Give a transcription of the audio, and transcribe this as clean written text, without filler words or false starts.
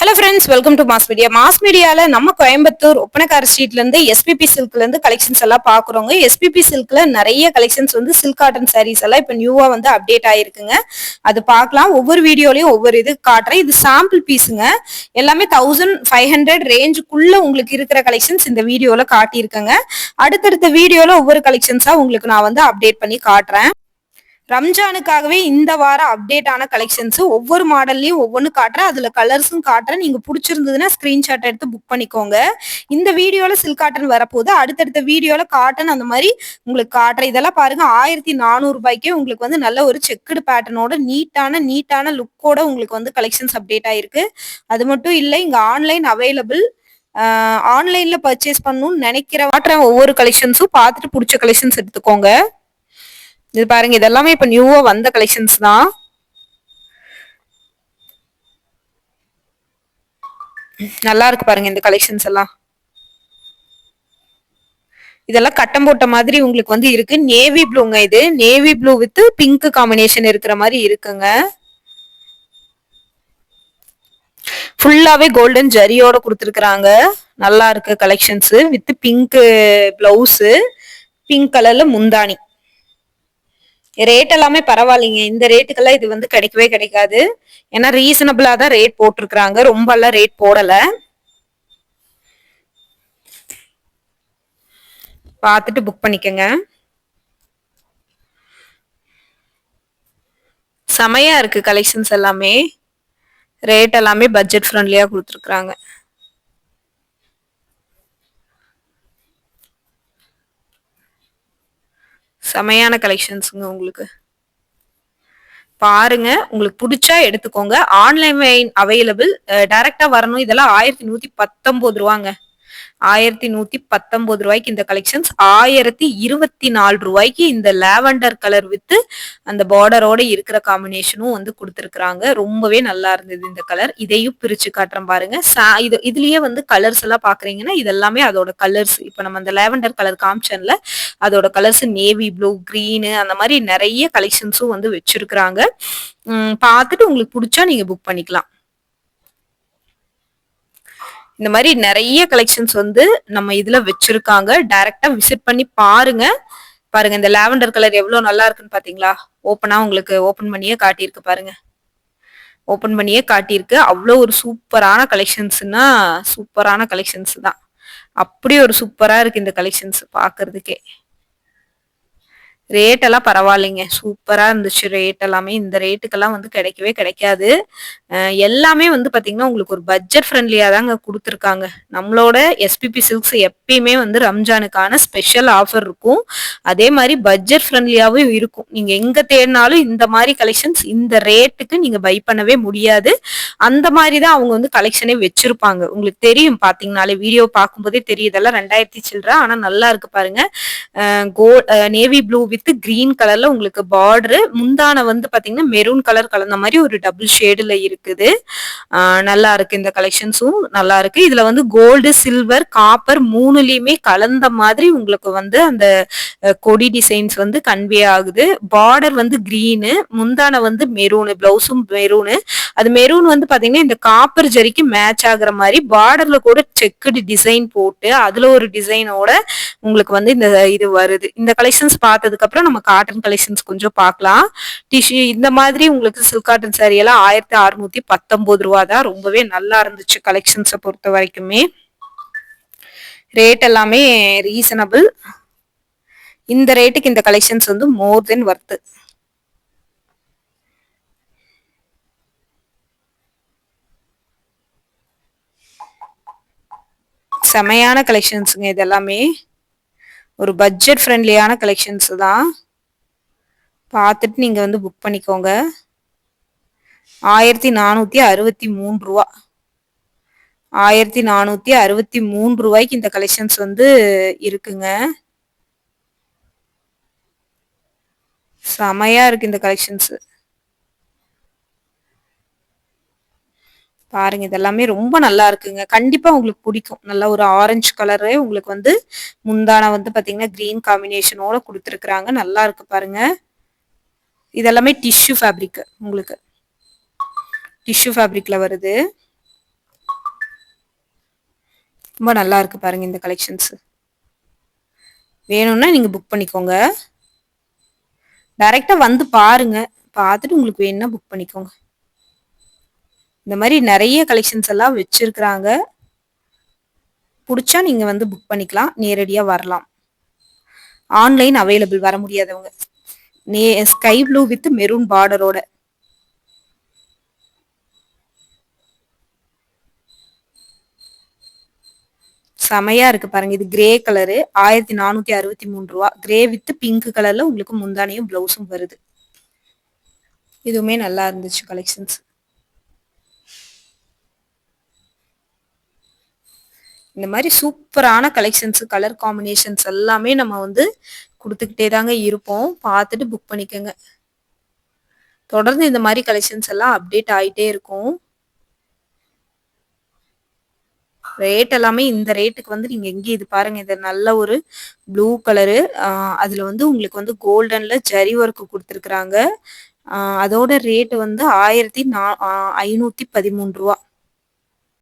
Hello friends, welcome to mass media. Mass மீடியால நம்ம கோயம்புத்தூர் ஒப்பனக்கார ஸ்ட்ரீட்ல இருந்து எஸ்பிபி சில்க்ல இருந்து கலெக்ஷன்ஸ் எல்லாம் பாக்குறோங்க. எஸ்பிபி சில்க்ல நிறைய கலெக்ஷன்ஸ் வந்து சில்க் காட்டன் சாரீஸ் எல்லாம் இப்ப நியூவா வந்து அப்டேட் ஆயிருக்குங்க. அது பார்க்கலாம். ஒவ்வொரு வீடியோலயும் ஒவ்வொரு இது காட்டுறேன். இது சாம்பிள் பீஸுங்க. எல்லாமே 1500 ரேஞ்சுக்குள்ள உங்களுக்கு இருக்கிற கலெக்ஷன்ஸ் இந்த வீடியோல காட்டியிருக்கேங்க. அடுத்தடுத்த வீடியோல ஒவ்வொரு கலெக்ஷன்ஸா உங்களுக்கு நான் வந்து அப்டேட் பண்ணி காட்டுறேன். ரம்ஜானுக்காகவே இந்த வாரம் அப்டேட் ஆன கலெக்ஷன்ஸ் ஒவ்வொரு மாடல்லையும் ஒவ்வொன்று காட்டுறேன். அதுல கலர்ஸும் காட்டுறேன். நீங்க பிடிச்சிருந்ததுன்னா ஸ்கிரீன்ஷாட் எடுத்து புக் பண்ணிக்கோங்க. இந்த வீடியோல சில்க் காட்டன் வரப்போகுது. அடுத்தடுத்த வீடியோல காட்டன் அந்த மாதிரி உங்களுக்கு காட்டுறேன். இதெல்லாம் பாருங்க, 1400 ரூபாய்க்கே உங்களுக்கு வந்து நல்ல ஒரு செக்குடு பேட்டர்னோட நீட்டான லுக்கோட உங்களுக்கு வந்து கலெக்ஷன்ஸ் அப்டேட் ஆயிருக்கு. அது மட்டும் இல்லை, இங்க ஆன்லைன் அவைலபிள். ஆன்லைன்ல பர்ச்சேஸ் பண்ணணும்னு நினைக்கிற ஒவ்வொரு கலெக்ஷன்ஸும் பார்த்துட்டு பிடிச்ச கலெக்ஷன்ஸ் எடுத்துக்கோங்க. இது பாருங்க, இதெல்லாமே இப்ப நியூவா வந்த கலெக்ஷன்ஸ் தான். நல்லா இருக்கு பாருங்க இந்த கலெக்ஷன்ஸ் எல்லாம். இதெல்லாம் கட்டம் போட்ட மாதிரி உங்களுக்கு வந்து இருக்கு. நேவி ப்ளூங்க. இது navy blue with pink combination இருக்கிற மாதிரி இருக்குங்க. ஃபுல்லாவே கோல்டன் ஜரியோட கொடுத்துருக்காங்க. நல்லா இருக்கு collections with pink blouse, pink கலர்ல முந்தானி. ரேட் எல்லாமே பரவாயில்லைங்க. இந்த ரேட்டுக்கெல்லாம் இது வந்து கிடைக்கவே கிடைக்காது. ஏன்னா ரீசனபிளா தான் ரேட் போட்டிருக்கிறாங்க. ரொம்ப எல்லாம் ரேட் போடல. பார்த்துட்டு புக் பண்ணிக்கங்க. செமையா இருக்கு கலெக்ஷன்ஸ் எல்லாமே. ரேட் எல்லாமே பட்ஜெட் ஃப்ரெண்ட்லியா கொடுத்துருக்காங்க. செமையான கலெக்ஷன்ஸுங்க. உங்களுக்கு பாருங்க, உங்களுக்கு பிடிச்சா எடுத்துக்கோங்க. Online available. டைரக்டா வரணும். இதெல்லாம் 1119 ரூபாங்க. 1119 ரூபாய்க்கு இந்த கலெக்ஷன்ஸ். 1024 ரூபாய்க்கு இந்த லாவெண்டர் கலர் வித் அந்த பார்டரோட இருக்கிற காம்பினேஷனும் வந்து கொடுத்துருக்காங்க. ரொம்பவே நல்லா இருந்தது இந்த கலர். இதையும் பிரிச்சு காட்டுறேன் பாருங்க. இதுலயே வந்து கலர்ஸ் எல்லாம் பாக்குறீங்கன்னா இதெல்லாமே அதோட கலர்ஸ். இப்ப நம்ம அந்த லாவெண்டர் கலர் காமிச்சன்ல அதோட கலர்ஸ் நேவி ப்ளூ, கிரீனு, அந்த மாதிரி நிறைய கலெக்ஷன்ஸும் வந்து வச்சிருக்கிறாங்க. பார்த்துட்டு உங்களுக்கு பிடிச்சா நீங்க புக் பண்ணிக்கலாம். இந்த மாதிரி நிறைய கலெக்ஷன்ஸ் வந்து நம்ம இதுல வச்சிருக்காங்க. டைரக்டா விசிட் பண்ணி பாருங்க. பாருங்க, இந்த லாவெண்டர் கலர் எவ்வளவு நல்லா இருக்குன்னு பாத்தீங்களா? உங்களுக்கு ஓபன் பண்ணியே காட்டியிருக்கு பாருங்க. ஓபன் பண்ணியே காட்டியிருக்கு. அவ்வளோ ஒரு சூப்பரான கலெக்ஷன்ஸ்னா சூப்பரான கலெக்ஷன்ஸ் தான். அப்படி ஒரு சூப்பரா இருக்கு இந்த கலெக்ஷன்ஸ் பாக்குறதுக்கே. ரேட் எல்லாம் பரவாயில்லைங்க. சூப்பரா இருந்துச்சு ரேட் எல்லாமே. இந்த ரேட்டுக்கெல்லாம் வந்து கிடைக்கவே கிடைக்காது. எல்லாமே வந்து பாத்தீங்கன்னா உங்களுக்கு ஒரு பட்ஜெட் ஃப்ரெண்ட்லியா தாங்க கொடுத்துருக்காங்க. நம்மளோட எஸ்பிபி சில்க்ஸ் எப்பயுமே வந்து ரம்ஜானுக்கான ஸ்பெஷல் ஆஃபர் இருக்கும். அதே மாதிரி பட்ஜெட் ஃப்ரெண்ட்லியாவும் இருக்கும். நீங்க எங்க தேடினாலும் இந்த மாதிரி கலெக்ஷன்ஸ் இந்த ரேட்டுக்கு நீங்க பை பண்ணவே முடியாது. அந்த மாதிரி தான் அவங்க வந்து கலெக்ஷனே வச்சிருப்பாங்க. உங்களுக்கு தெரியும், பாத்தீங்கன்னாலே வீடியோ பார்க்கும்போதே தெரியுதெல்லாம் 2000 சில்ற. ஆனா நல்லா இருக்கு பாருங்க. நேவி ப்ளூ வித் கிரீன் கலர்ல உங்களுக்கு பார்டர். முந்தான வந்து பாத்தீங்கன்னா மெரூன் கலர் கலந்த மாதிரி ஒரு டபுள் ஷேடுல இருக்குது. நல்லா இருக்கு. இந்த கலெக்ஷன்ஸும் நல்லா இருக்கு. இதுல வந்து கோல்டு, சில்வர், காப்பர் மூணுலயுமே கலந்த மாதிரி உங்களுக்கு வந்து அந்த கொடி டிசைன்ஸ் வந்து கன்வே ஆகுது. பார்டர் வந்து கிரீனு, முந்தான வந்து மெரூனு, பிளவுஸும் மெரூனு. அது மெரூன் வந்து பாத்தீங்கன்னா இந்த காப்பர் ஜரிக்கு மேட்ச் ஆகுற மாதிரி பார்டர்ல கூட செக்குடு டிசைன் போட்டு அதுல ஒரு டிசைனோட உங்களுக்கு வந்து இந்த இது வருது. இந்த கலெக்ஷன்ஸ் பார்த்ததுக்கு அப்புறம் நம்ம காட்டன் கலெக்ஷன்ஸ் கொஞ்சம் பார்க்கலாம். டிஷ்யூ இந்த மாதிரி உங்களுக்கு சில்க் காட்டன் சாரி எல்லாம் 1619 ரூபா தான். ரொம்பவே நல்லா இருந்துச்சு கலெக்ஷன்ஸை பொறுத்த வரைக்குமே. ரேட் எல்லாமே ரீசனபிள். இந்த ரேட்டுக்கு இந்த கலெக்ஷன்ஸ் வந்து மோர் தென் வர்த்து. செமையான கலெக்ஷன்ஸுங்க. இது எல்லாமே ஒரு பட்ஜெட் ஃப்ரெண்ட்லியான கலெக்ஷன்ஸ் தான். பார்த்துட்டு நீங்க வந்து புக் பண்ணிக்கோங்க. 1463 ரூபா. 1463 ரூபாய்க்கு இந்த கலெக்ஷன்ஸ் வந்து இருக்குங்க. செமையா இருக்கு இந்த கலெக்ஷன்ஸ். பாருங்க, இதெல்லாமே ரொம்ப நல்லா இருக்குங்க. கண்டிப்பா உங்களுக்கு பிடிக்கும். நல்ல ஒரு ஆரஞ்சு கலரு உங்களுக்கு வந்து முந்தான வந்து பாத்தீங்கன்னா கிரீன் காம்பினேஷனோட கொடுத்துருக்காங்க. நல்லா இருக்கு பாருங்க. இதெல்லாமே டிஷ்யூ ஃபேப்ரிக். உங்களுக்கு டிஷ்யூ ஃபேப்ரிக்ல வருது. ரொம்ப நல்லா இருக்கு பாருங்க இந்த கலெக்ஷன்ஸ். வேணும்னா நீங்க புக் பண்ணிக்கோங்க. டைரக்ட்டா வந்து பாருங்க. பார்த்துட்டு உங்களுக்கு வேணும்னா புக் பண்ணிக்கோங்க. இந்த மாரி நெறைய கலெக்ஷன்ஸ் எல்லாம் வச்சிருக்கிறாங்க. புடிச்சா நீங்க வந்து புக் பண்ணிக்கலாம். நேரடியா வரலாம். ஆன்லைன் அவைலபிள் வர முடியாதவங்க. ஸ்கை ப்ளூ வித் மெரூன் பார்டரோட. செமையா இருக்கு பாருங்க. இது கிரே கலரு ரூ. 1463. கிரே வித் பிங்க் கலர்ல உங்களுக்கு முந்தானையும் ப்ளவுஸும் வருது. இதுவுமே நல்லா இருந்துச்சு கலெக்ஷன்ஸ். இந்த மாரி சூப்பரான கலெக்ஷன்ஸ், கலர் காம்பினேஷன்ஸ் எல்லாமே நம்ம வந்து குடுத்துக்கிட்டே தாங்க இருப்போம். பார்த்துட்டு புக் பண்ணிக்கங்க. தொடர்ந்து இந்த மாரி கலெக்ஷன்ஸ் எல்லாம் அப்டேட் ஆயிட்டே இருக்கும். ரேட் எல்லாமே இந்த ரேட்டுக்கு வந்து நீங்க எங்கேயும் இது பாருங்க. இது நல்ல ஒரு ப்ளூ கலரு. அதுல வந்து உங்களுக்கு வந்து கோல்டன்ல ஜரி ஒர்க் குடுத்துருக்காங்க. அதோட ரேட் வந்து ரூ. 1513.